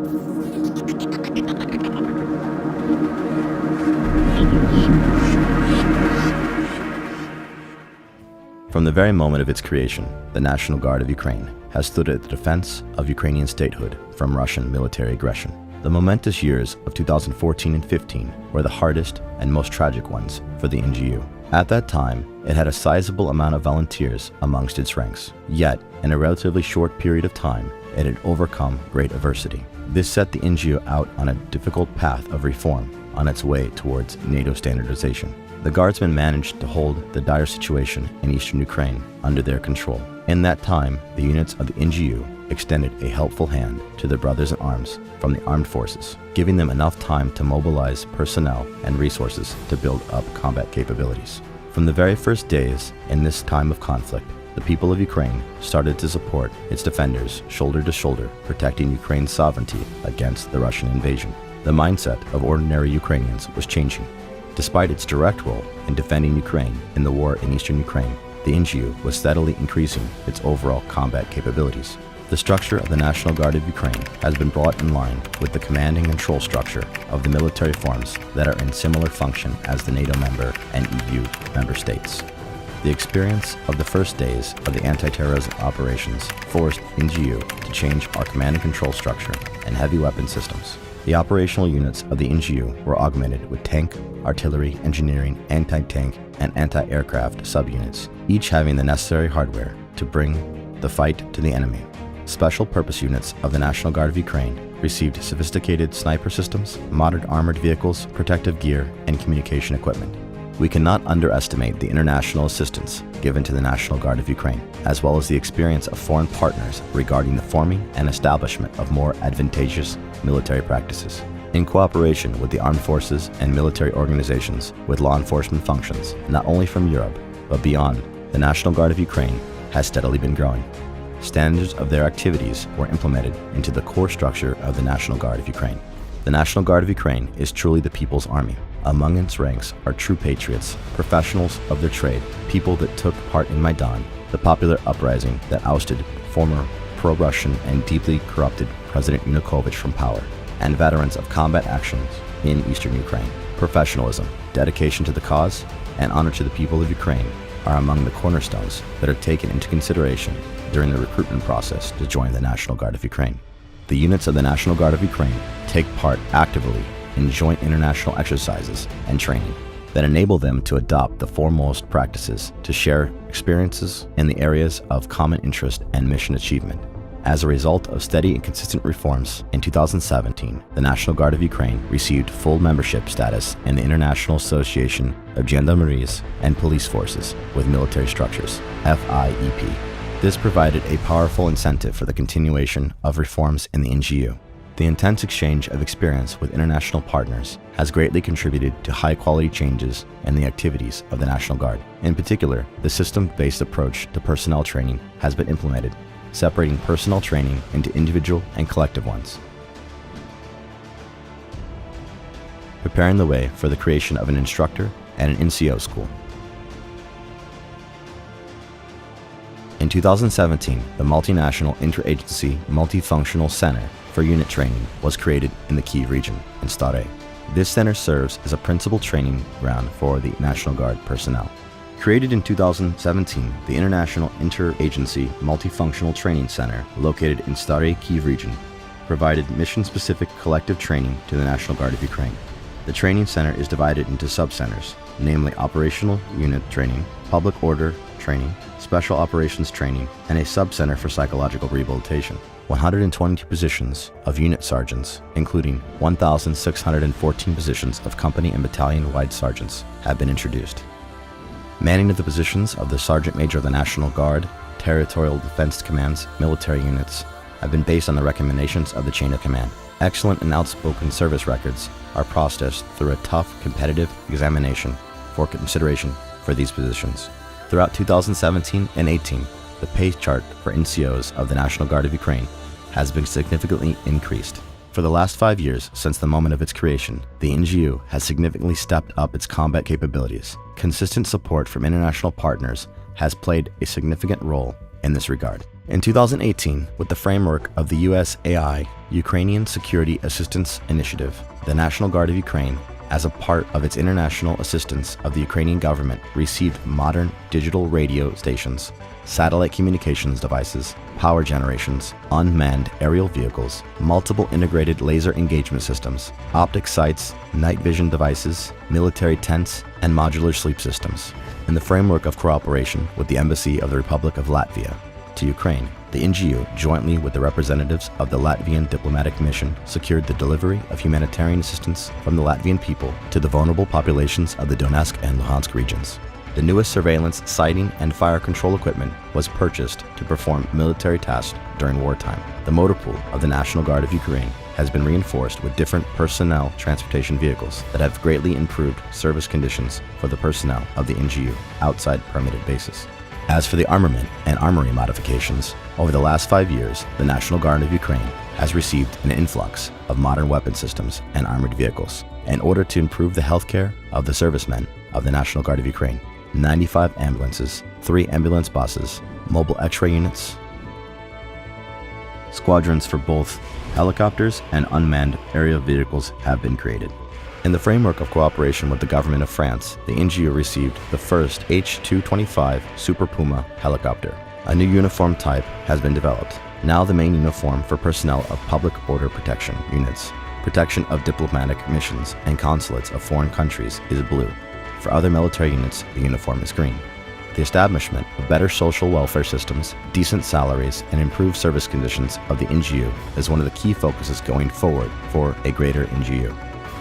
From the very moment of its creation, the National Guard of Ukraine has stood at the defense of Ukrainian statehood from Russian military aggression. The momentous years of 2014 and 15 were the hardest and most tragic ones for the NGU. At that time, it had a sizable amount of volunteers amongst its ranks. Yet, in a relatively short period of time, it had overcome great adversity. This set the NGU out on a difficult path of reform on its way towards NATO standardization. The Guardsmen managed to hold the dire situation in eastern Ukraine under their control. In that time, the units of the NGU extended a helpful hand to their brothers in arms from the armed forces, giving them enough time to mobilize personnel and resources to build up combat capabilities. From the very first days in this time of conflict, the people of Ukraine started to support its defenders shoulder to shoulder, protecting Ukraine's sovereignty against the Russian invasion. The mindset of ordinary Ukrainians was changing. Despite its direct role in defending Ukraine in the war in eastern Ukraine, the NGU was steadily increasing its overall combat capabilities. The structure of the National Guard of Ukraine has been brought in line with the command and control structure of the military forms that are in similar function as the NATO member and EU member states. The experience of the first days of the anti-terrorism operations forced NGU to change our command and control structure and heavy weapon systems. The operational units of the NGU were augmented with tank, artillery, engineering, anti-tank, and anti-aircraft subunits, each having the necessary hardware to bring the fight to the enemy. Special purpose units of the National Guard of Ukraine received sophisticated sniper systems, modern armored vehicles, protective gear, and communication equipment. We cannot underestimate the international assistance given to the National Guard of Ukraine, as well as the experience of foreign partners regarding the forming and establishment of more advantageous military practices. In cooperation with the armed forces and military organizations with law enforcement functions, not only from Europe, but beyond, the National Guard of Ukraine has steadily been growing. Standards of their activities were implemented into the core structure of the National Guard of Ukraine. The National Guard of Ukraine is truly the people's army. Among its ranks are true patriots, professionals of their trade, people that took part in Maidan, the popular uprising that ousted former pro-Russian and deeply corrupted President Yanukovych from power, and veterans of combat actions in eastern Ukraine. Professionalism, dedication to the cause, and honor to the people of Ukraine are among the cornerstones that are taken into consideration during the recruitment process to join the National Guard of Ukraine. The units of the National Guard of Ukraine take part actively in joint international exercises and training that enable them to adopt the foremost practices to share experiences in the areas of common interest and mission achievement. As a result of steady and consistent reforms, in 2017, the National Guard of Ukraine received full membership status in the International Association of Gendarmeries and Police Forces with Military Structures, FIEP. This provided a powerful incentive for the continuation of reforms in the NGU. The intense exchange of experience with international partners has greatly contributed to high-quality changes in the activities of the National Guard. In particular, the system-based approach to personnel training has been implemented, separating personnel training into individual and collective ones, preparing the way for the creation of an instructor and an NCO school. In 2017, the Multinational Interagency Multifunctional Center for Unit Training was created in the Kyiv region in Stare. This center serves as a principal training ground for the National Guard personnel. Created in 2017, the International Interagency Multifunctional Training Center, located in Stare Kyiv region, provided mission-specific collective training to the National Guard of Ukraine. The training center is divided into sub-centers, namely Operational Unit Training, Public Order Training, Special Operations Training, and a sub-center for psychological rehabilitation. 122 positions of unit sergeants, including 1,614 positions of company and battalion-wide sergeants, have been introduced. Manning of the positions of the Sergeant Major of the National Guard, Territorial Defense Command's military units have been based on the recommendations of the chain of command. Excellent and outspoken service records are processed through a tough, competitive examination for consideration for these positions. Throughout 2017 and 18, the pay chart for NCOs of the National Guard of Ukraine has been significantly increased. For the last 5 years since the moment of its creation, the NGU has significantly stepped up its combat capabilities. Consistent support from international partners has played a significant role in this regard. In 2018, with the framework of the USAI, Ukrainian Security Assistance Initiative, the National Guard of Ukraine, as a part of its international assistance of the Ukrainian government, received modern digital radio stations, satellite communications devices, power generations, unmanned aerial vehicles, multiple integrated laser engagement systems, optic sights, night vision devices, military tents, and modular sleep systems. In the framework of cooperation with the Embassy of the Republic of Latvia to Ukraine, the NGO, jointly with the representatives of the Latvian diplomatic mission, secured the delivery of humanitarian assistance from the Latvian people to the vulnerable populations of the Donetsk and Luhansk regions. The newest surveillance, sighting, and fire control equipment was purchased to perform military tasks during wartime. The motor pool of the National Guard of Ukraine has been reinforced with different personnel transportation vehicles that have greatly improved service conditions for the personnel of the NGO outside permitted bases. As for the armament and armory modifications, over the last 5 years, the National Guard of Ukraine has received an influx of modern weapon systems and armored vehicles. In order to improve the healthcare of the servicemen of the National Guard of Ukraine, 95 ambulances, 3 ambulance buses, mobile X-ray units, squadrons for both helicopters and unmanned aerial vehicles have been created. In the framework of cooperation with the government of France, the NGO received the first H-225 Super Puma helicopter. A new uniform type has been developed. Now the main uniform for personnel of public order protection units, protection of diplomatic missions and consulates of foreign countries is blue. For other military units, the uniform is green. The establishment of better social welfare systems, decent salaries, and improved service conditions of the NGO is one of the key focuses going forward for a greater NGO.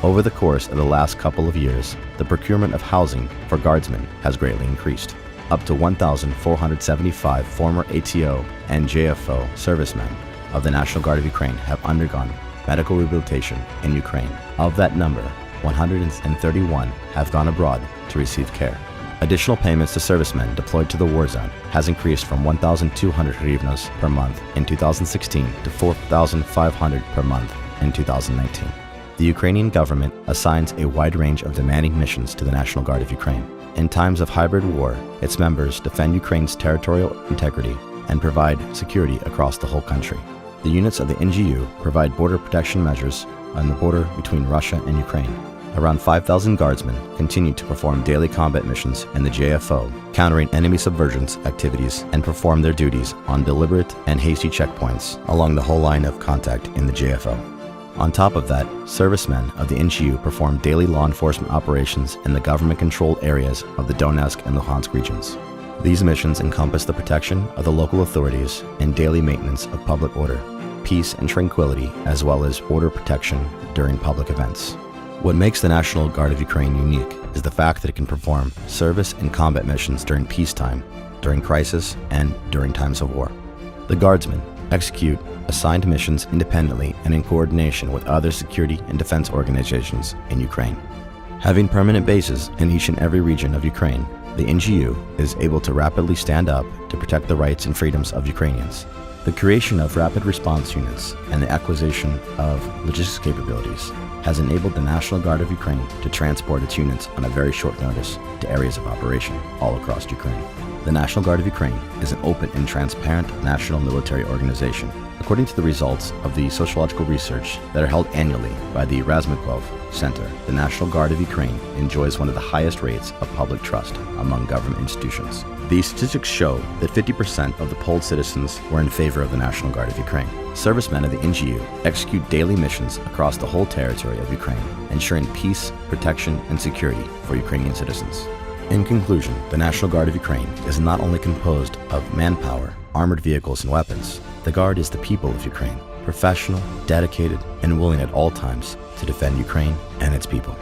Over the course of the last couple of years, the procurement of housing for guardsmen has greatly increased. Up to 1,475 former ATO and JFO servicemen of the National Guard of Ukraine have undergone medical rehabilitation in Ukraine. Of that number, 131 have gone abroad to receive care. Additional payments to servicemen deployed to the war zone has increased from 1,200 hryvnias per month in 2016 to 4,500 per month in 2019. The Ukrainian government assigns a wide range of demanding missions to the National Guard of Ukraine. In times of hybrid war, its members defend Ukraine's territorial integrity and provide security across the whole country. The units of the NGO provide border protection measures on the border between Russia and Ukraine. Around 5,000 guardsmen continue to perform daily combat missions in the JFO, countering enemy subversions activities and perform their duties on deliberate and hasty checkpoints along the whole line of contact in the JFO. On top of that, servicemen of the NGO perform daily law enforcement operations in the government-controlled areas of the Donetsk and Luhansk regions. These missions encompass the protection of the local authorities and daily maintenance of public order, peace and tranquility, as well as border protection during public events. What makes the National Guard of Ukraine unique is the fact that it can perform service and combat missions during peacetime, during crisis, and during times of war. The Guardsmen execute assigned missions independently and in coordination with other security and defense organizations in Ukraine. Having permanent bases in each and every region of Ukraine, the NGO is able to rapidly stand up to protect the rights and freedoms of Ukrainians. The creation of rapid response units and the acquisition of logistics capabilities has enabled the National Guard of Ukraine to transport its units on a very short notice to areas of operation all across Ukraine. The National Guard of Ukraine is an open and transparent national military organization. According to the results of the sociological research that are held annually by the Razumikov Center, the National Guard of Ukraine enjoys one of the highest rates of public trust among government institutions. These statistics show that 50% of the polled citizens were in favor of the National Guard of Ukraine. Servicemen of the NGO execute daily missions across the whole territory of Ukraine, ensuring peace, protection, and security for Ukrainian citizens. In conclusion, the National Guard of Ukraine is not only composed of manpower, armored vehicles, and weapons. The Guard is the people of Ukraine, professional, dedicated, and willing at all times to defend Ukraine and its people.